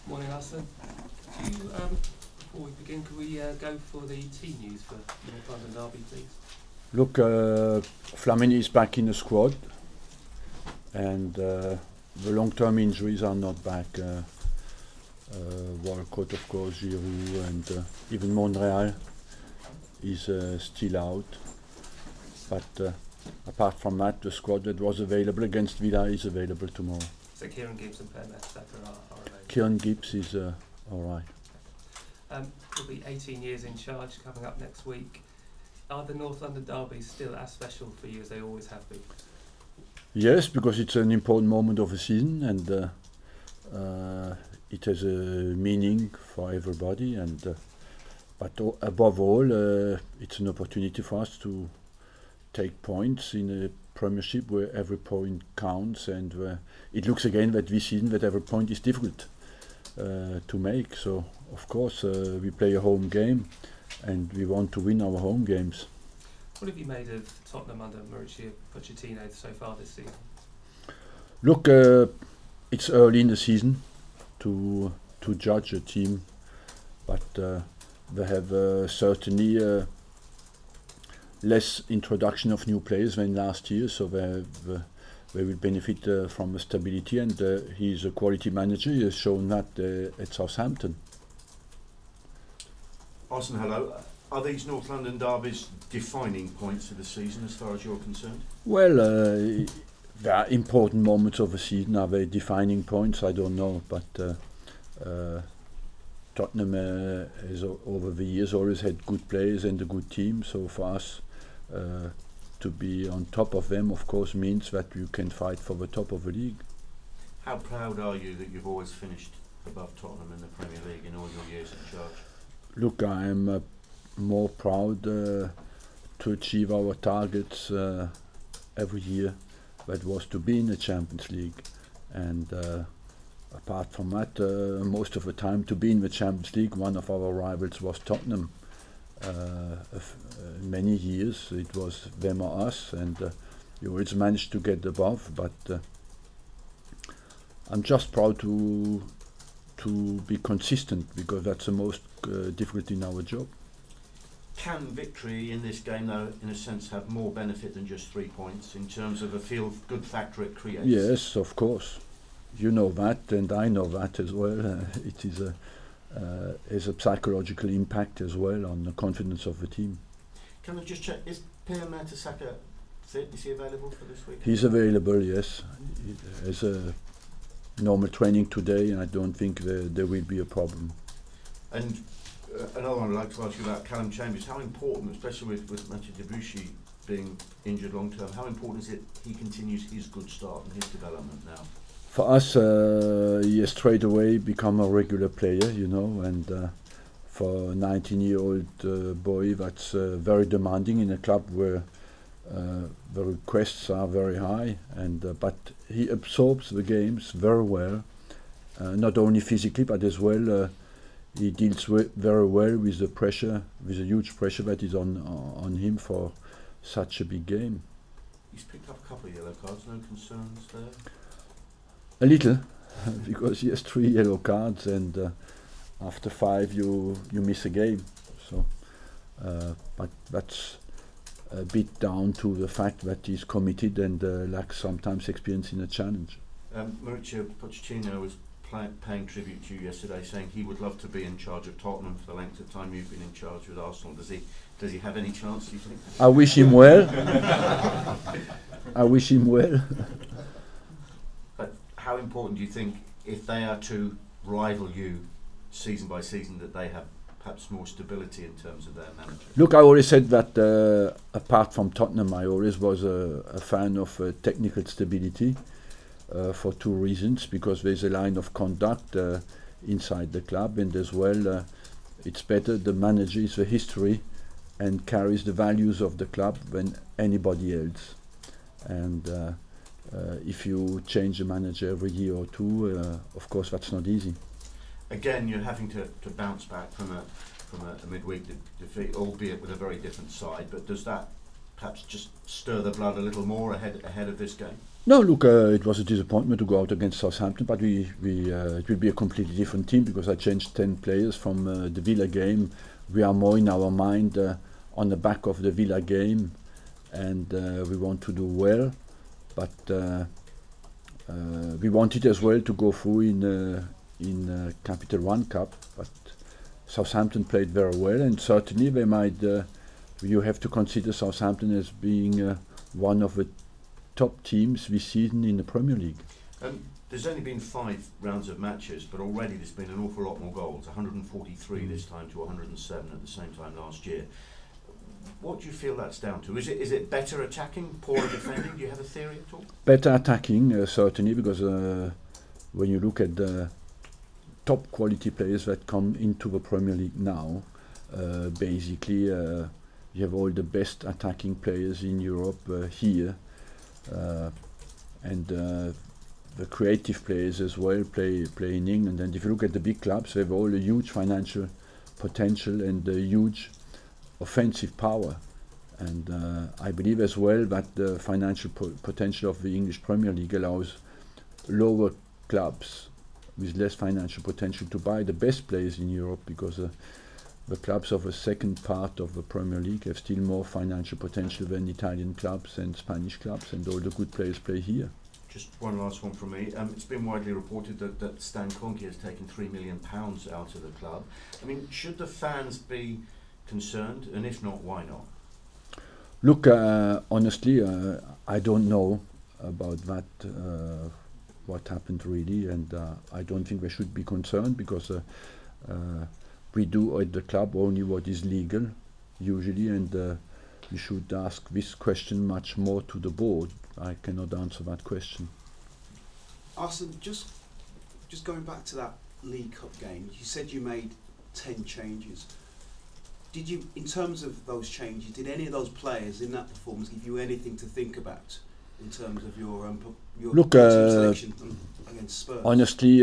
Morning, Arsene. Before we begin, could we go for the team news for North London Derby, please? Look, Flamini is back in the squad, and the long-term injuries are not back. Walcott, of course, Giroud, and even Monreal is still out. But apart from that, the squad that was available against Villa is available tomorrow. So Kieran Gibbs and Per Mertesacker are available? Kieran Gibbs is all right. He'll be 18 years in charge coming up next week. Are the North London derbies still as special for you as they always have been? Yes, because it's an important moment of the season, and it has a meaning for everybody. And but above all, it's an opportunity for us to take points in a Premiership where every point counts, and it looks again that this season that every point is difficult to make. So of course we play a home game, and we want to win our home games. What have you made of Tottenham under Mauricio Pochettino so far this season? Look, it's early in the season to judge a team, but they have certainly less introduction of new players than last year, so they will benefit from stability, and he's a quality manager. He has shown that at Southampton. Arsene, hello. Are these North London derbies defining points of the season as far as you're concerned? Well, there are important moments of the season. Are they defining points? I don't know, but Tottenham has over the years always had good players and a good team, so for us to be on top of them, of course, means that you can fight for the top of the league. How proud are you that you've always finished above Tottenham in the Premier League in all your years in charge? Look, I am more proud to achieve our targets every year. That was to be in the Champions League, and apart from that, most of the time to be in the Champions League. One of our rivals was Tottenham. Many years it was them or us, and you always managed to get above, but I'm just proud to be consistent, because that's the most difficult in our job. Can victory in this game, though, in a sense, have more benefit than just 3 points in terms of a feel-good factor it creates? Yes, of course. You know that, and I know that as well. It is a psychological impact as well on the confidence of the team. Can I just check, is Per Mertesacker fit? Is he available for this week? He's available, yes. He has a normal training today, and I don't think there will be a problem. And another one I'd like to ask you about Callum Chambers. How important, especially with Mathieu Debuchy being injured long term, how important is it he continues his good start and his development now? For us, he has straight away become a regular player, you know, and for a 19-year-old boy, that's very demanding in a club where the requests are very high, and but he absorbs the games very well, not only physically but as well. He deals very well with the pressure, with the huge pressure that is on him for such a big game. He's picked up a couple of yellow cards. No concerns there? A little, because he has 3 yellow cards, and after 5 you miss a game. So, but that's a bit down to the fact that he's committed and lacks sometimes experience in a challenge. Mauricio Pochettino was paying tribute to you yesterday, saying he would love to be in charge of Tottenham for the length of time you've been in charge with Arsenal. Does he have any chance, do you think? I wish him well. I wish him well. But how important do you think, if they are to rival you season by season, that they have perhaps more stability in terms of their manager? Look, I always said that apart from Tottenham, I always was a fan of technical stability. For 2 reasons: because there's a line of conduct inside the club, and as well it's better the manager is the history and carries the values of the club than anybody else. And if you change the manager every year or 2, of course that's not easy. Again, you're having to bounce back from a midweek defeat, albeit with a very different side, but does that perhaps just stir the blood a little more ahead of this game? No, look, it was a disappointment to go out against Southampton, but it will be a completely different team because I changed 10 players from the Villa game. We are more in our mind on the back of the Villa game, and we want to do well, but we wanted as well to go through in Capital One Cup, but Southampton played very well, and certainly they might. You have to consider Southampton as being one of the top teams this season in the Premier League. There's only been 5 rounds of matches, but already there's been an awful lot more goals. 143 this time to 107 at the same time last year. What do you feel that's down to? Is it better attacking, poorer defending? Do you have a theory at all? Better attacking, certainly, because when you look at the top quality players that come into the Premier League now, basically you have all the best attacking players in Europe here, and the creative players as well play in England. And if you look at the big clubs, they have all a huge financial potential and a huge offensive power. And I believe as well that the financial potential of the English Premier League allows lower clubs with less financial potential to buy the best players in Europe, because the clubs of the second part of the Premier League have still more financial potential than Italian clubs and Spanish clubs, and all the good players play here. Just one last one from me. It's been widely reported that Stan Kroenke has taken £3 million out of the club. I mean, should the fans be concerned, and if not, why not? Look, honestly, I don't know about that, what happened really, and I don't think they should be concerned, because we do at the club only what is legal, usually, and you should ask this question much more to the board. I cannot answer that question. Arsene, just going back to that League Cup game, you said you made 10 changes. Did you, in terms of those changes, did any of those players in that performance give you anything to think about in terms of your Look, selection against Spurs? Honestly,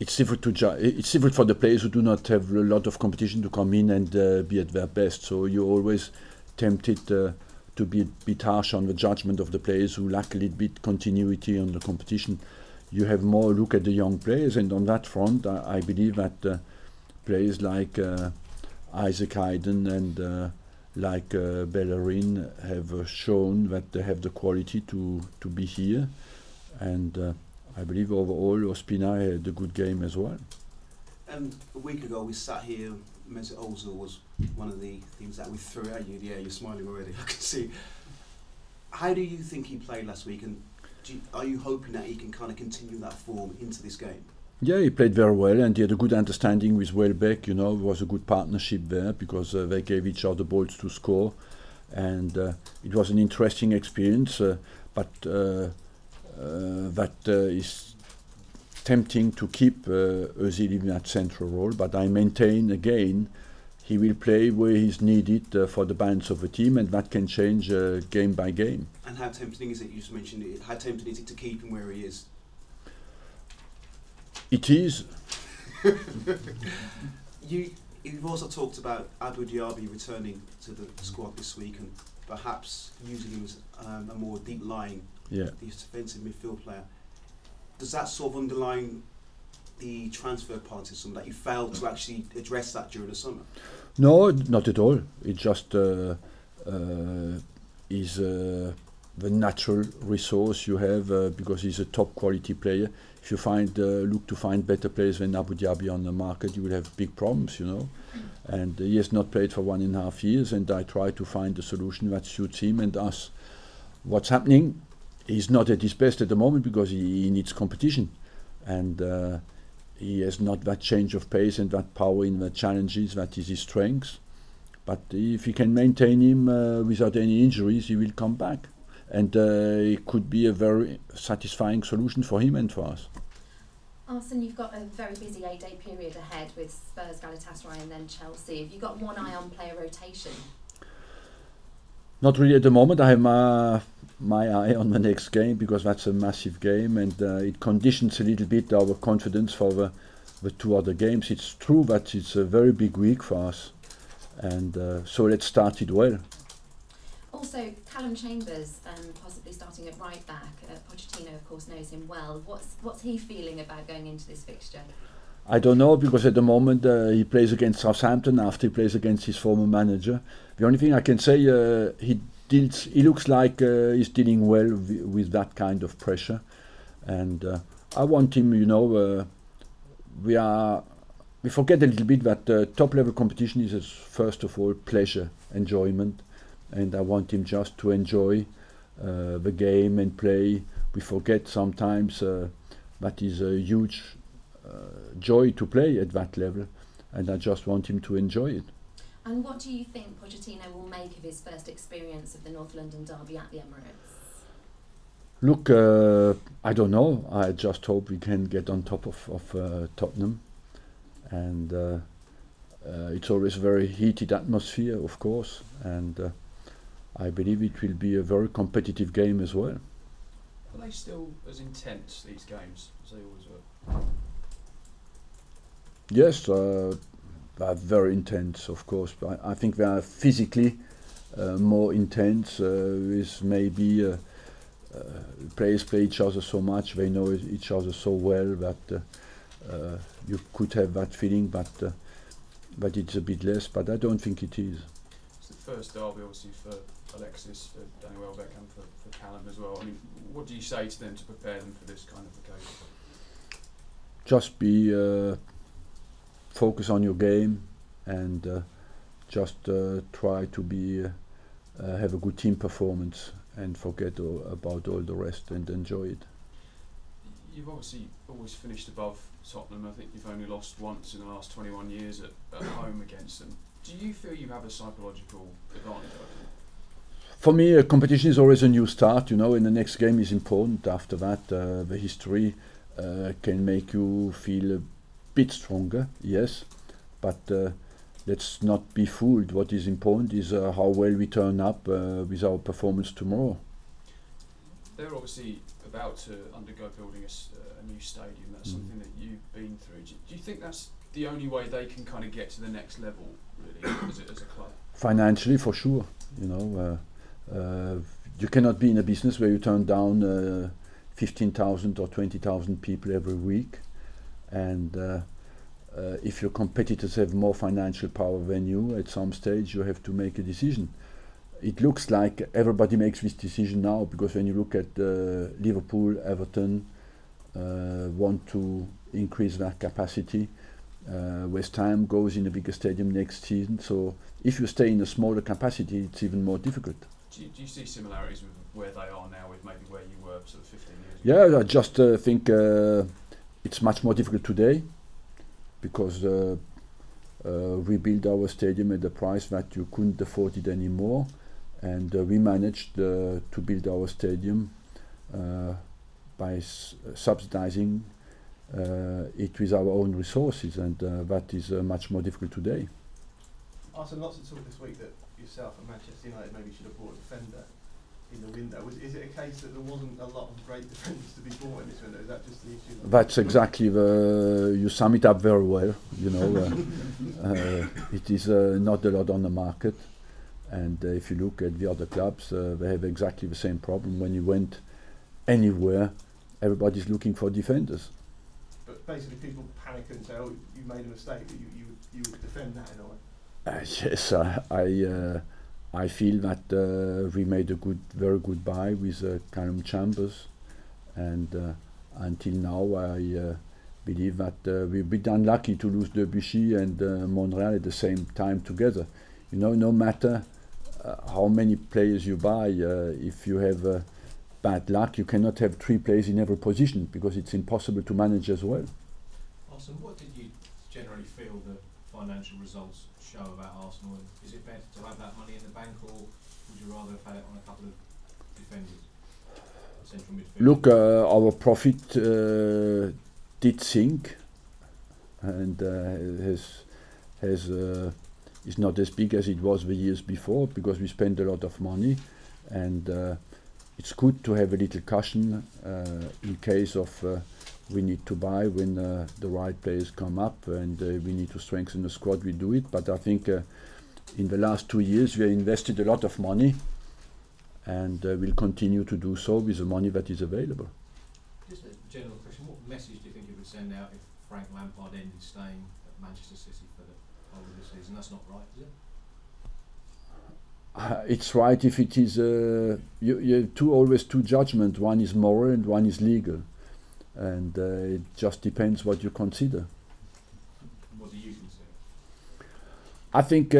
it's difficult to judge. It's difficult for the players who do not have a lot of competition to come in and be at their best. So you're always tempted to be a bit harsh on the judgment of the players who lack a little bit continuity on the competition. You have more look at the young players, and on that front, I believe that players like Isaac Hayden and like Bellerin have shown that they have the quality to be here, and I believe overall Ospina had a good game as well. A week ago we sat here, Mesut Ozil was one of the things that we threw at you. Yeah, you're smiling already, I can see. How do you think he played last week, and are you hoping that he can kind of continue that form into this game? Yeah, he played very well, and he had a good understanding with Welbeck. You know, it was a good partnership there, because they gave each other balls to score, and it was an interesting experience. But that is tempting to keep Özil in that central role. But I maintain again, he will play where he's needed for the balance of the team, and that can change game by game. And how tempting is it? You just mentioned it. How tempting is it to keep him where he is? It is. You've also talked about Adou Diaby returning to the squad this week, and perhaps using him as a more deep-lying defensive midfield player. Does that sort of underline the transfer policy, that you failed to actually address that during the summer? No, not at all. It just is the natural resource you have, because he's a top quality player. If you look to find better players than Abu Dhabi on the market, you will have big problems, you know. And he has not played for 1.5 years, and I try to find a solution that suits him and us. What's happening? He's not at his best at the moment because he needs competition, and he has not that change of pace and that power in the challenges that is his strength. But if he can maintain him without any injuries, he will come back. And it could be a very satisfying solution for him and for us. Arsene, you've got a very busy 8-day period ahead with Spurs, Galatasaray and then Chelsea. Have you got one eye on player rotation? Not really at the moment. I have my eye on the next game, because that's a massive game, and it conditions a little bit our confidence for the 2 other games. It's true that it's a very big week for us, and so let's start it well. Also, Callum Chambers possibly starting at right back. Pochettino, of course, knows him well. What's he feeling about going into this fixture? I don't know, because at the moment he plays against Southampton after he plays against his former manager. The only thing I can say, he looks like he's dealing well with that kind of pressure, and I want him. We forget a little bit that top level competition is first of all pleasure, enjoyment, and I want him just to enjoy the game and play. We forget sometimes that is a huge joy to play at that level, and I just want him to enjoy it. And what do you think Pochettino will make of his first experience of the North London derby at the Emirates? Look, I don't know. I just hope we can get on top of Tottenham, and it's always a very heated atmosphere, of course, and I believe it will be a very competitive game as well. Are they still as intense, these games, as they always were? Yes, they are very intense, of course. But I think they are physically more intense. With maybe players play each other so much, they know each other so well that you could have that feeling, but it's a bit less. But I don't think it is. It's the first derby, obviously, for Alexis, for Danny Welbeck, and for Callum as well. I mean, what do you say to them to prepare them for this kind of occasion? Just be focus on your game, and just try to be have a good team performance, and forget about all the rest and enjoy it. You've obviously always finished above Tottenham. I think you've only lost once in the last 21 years at home against them. Do you feel you have a psychological advantage over them? For me, competition is always a new start, and the next game is important. After that, the history can make you feel a bit stronger, yes, but let's not be fooled. What is important is how well we turn up with our performance tomorrow. They're obviously about to undergo building a new stadium. That's something that you've been through. Do you think that's the only way they can kind of get to the next level, really, as a club? Financially, for sure. You cannot be in a business where you turn down 15,000 or 20,000 people every week, and if your competitors have more financial power than you, at some stage you have to make a decision. It looks like everybody makes this decision now, because when you look at Liverpool, Everton want to increase their capacity. West Ham goes in a bigger stadium next season, so if you stay in a smaller capacity, it's even more difficult. Do you see similarities with where they are now with maybe where you were sort of 15 years ago? Yeah, I just think it's much more difficult today, because we built our stadium at the price that you couldn't afford it anymore, and we managed to build our stadium by subsidizing it with our own resources, and that is much more difficult today. Arsene, lots of talk this week that yourself and Manchester United maybe should have bought a defender in the window. Is it a case that there wasn't a lot of great defenders to be bought in this window? Is that just the issue? That's exactly you sum it up very well. It is not a lot on the market, and if you look at the other clubs, they have exactly the same problem. When you went anywhere, everybody's looking for defenders. But basically, people panic and say, "Oh, you made a mistake," but you would defend that in a way. Yes, I feel that we made a very good buy with Callum Chambers, and until now I believe that we've been unlucky to lose Debuchy and Monreal at the same time together. No matter how many players you buy, if you have bad luck, you cannot have 3 players in every position, because it's impossible to manage as well. Arsene, what did you generally feel the financial results show about Arsenal? Is it better to have that money in the bank, or would you rather have had it on a couple of defenders, central midfield? Look, our profit did sink, and is not as big as it was the years before, because we spent a lot of money, and it's good to have a little cushion in case of we need to buy when the right players come up, and we need to strengthen the squad. We do it, but I think in the last 2 years we invested a lot of money and will continue to do so with the money that is available. Just a general question, what message do you think it would send out if Frank Lampard ended staying at Manchester City for the whole of the season? That's not right, is it? It's right if it is. You have always two judgments. One is moral and one is legal, and it just depends what you consider. What do you consider? I think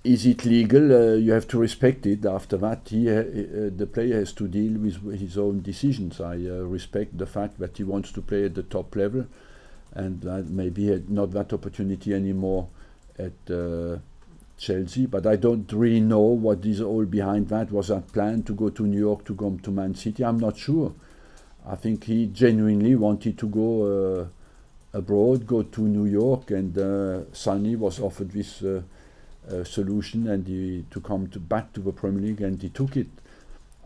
is it legal? You have to respect it. After that, the player has to deal with his own decisions. I respect the fact that he wants to play at the top level, and that maybe had not that opportunity anymore at Chelsea. But I don't really know what is all behind that. Was that planned to go to New York, to go to Man City? I'm not sure. I think he genuinely wanted to go abroad, go to New York, and suddenly was offered this solution, and to come back to the Premier League, and he took it.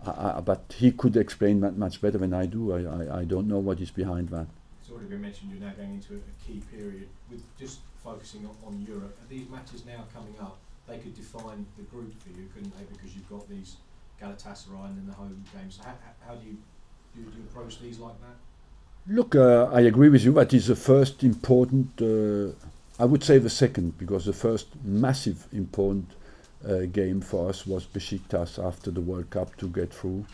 But he could explain that much better than I do. I don't know what is behind that. It's already been mentioned you're now going into a key period. With just focusing on Europe, are these matches now coming up? They could define the group for you, couldn't they? Because you've got these Galatasaray and then the home games. How do you approach these like that? Look, I agree with you. That is the first important. I would say the second, because the first massive important game for us was Besiktas after the World Cup to get through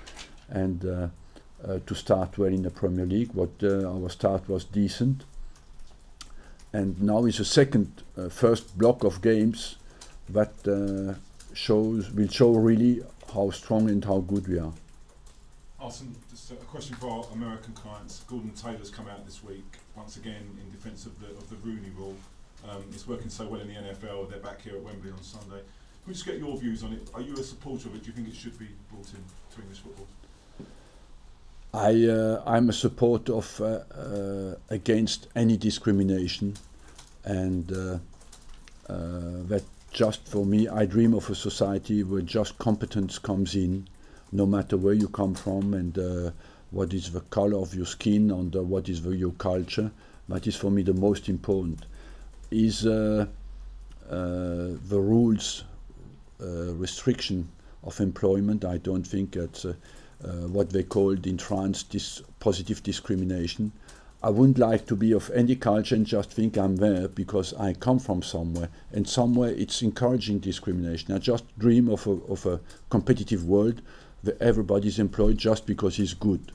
and to start well in the Premier League. Our start was decent, and now is the second first block of games that will show really how strong and how good we are. Arsene, just a question for our American clients. Gordon Taylor's come out this week once again in defence of the Rooney Rule. It's working so well in the NFL. They're back here at Wembley on Sunday. Can we just get your views on it? Are you a supporter of it? Do you think it should be brought in to English football? I'm a supporter of against any discrimination, and that just for me, I dream of a society where just competence comes in, no matter where you come from and what is the color of your skin and what is your culture. That is for me the most important. Is the rules restriction of employment. I don't think it's what they called in France positive discrimination. I wouldn't like to be of any culture and just think I'm there because I come from somewhere, and somewhere it's encouraging discrimination. I just dream of a competitive world where everybody's employed just because he's good,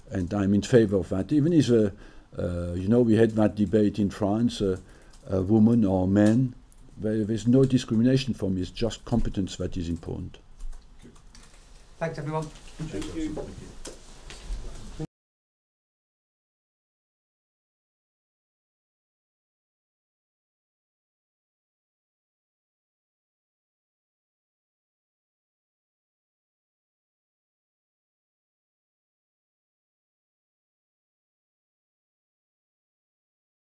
and I'm in favor of that. Even if we had that debate in France, a woman or a man, there's no discrimination for me. It's just competence that is important. Thanks everyone. Thank you.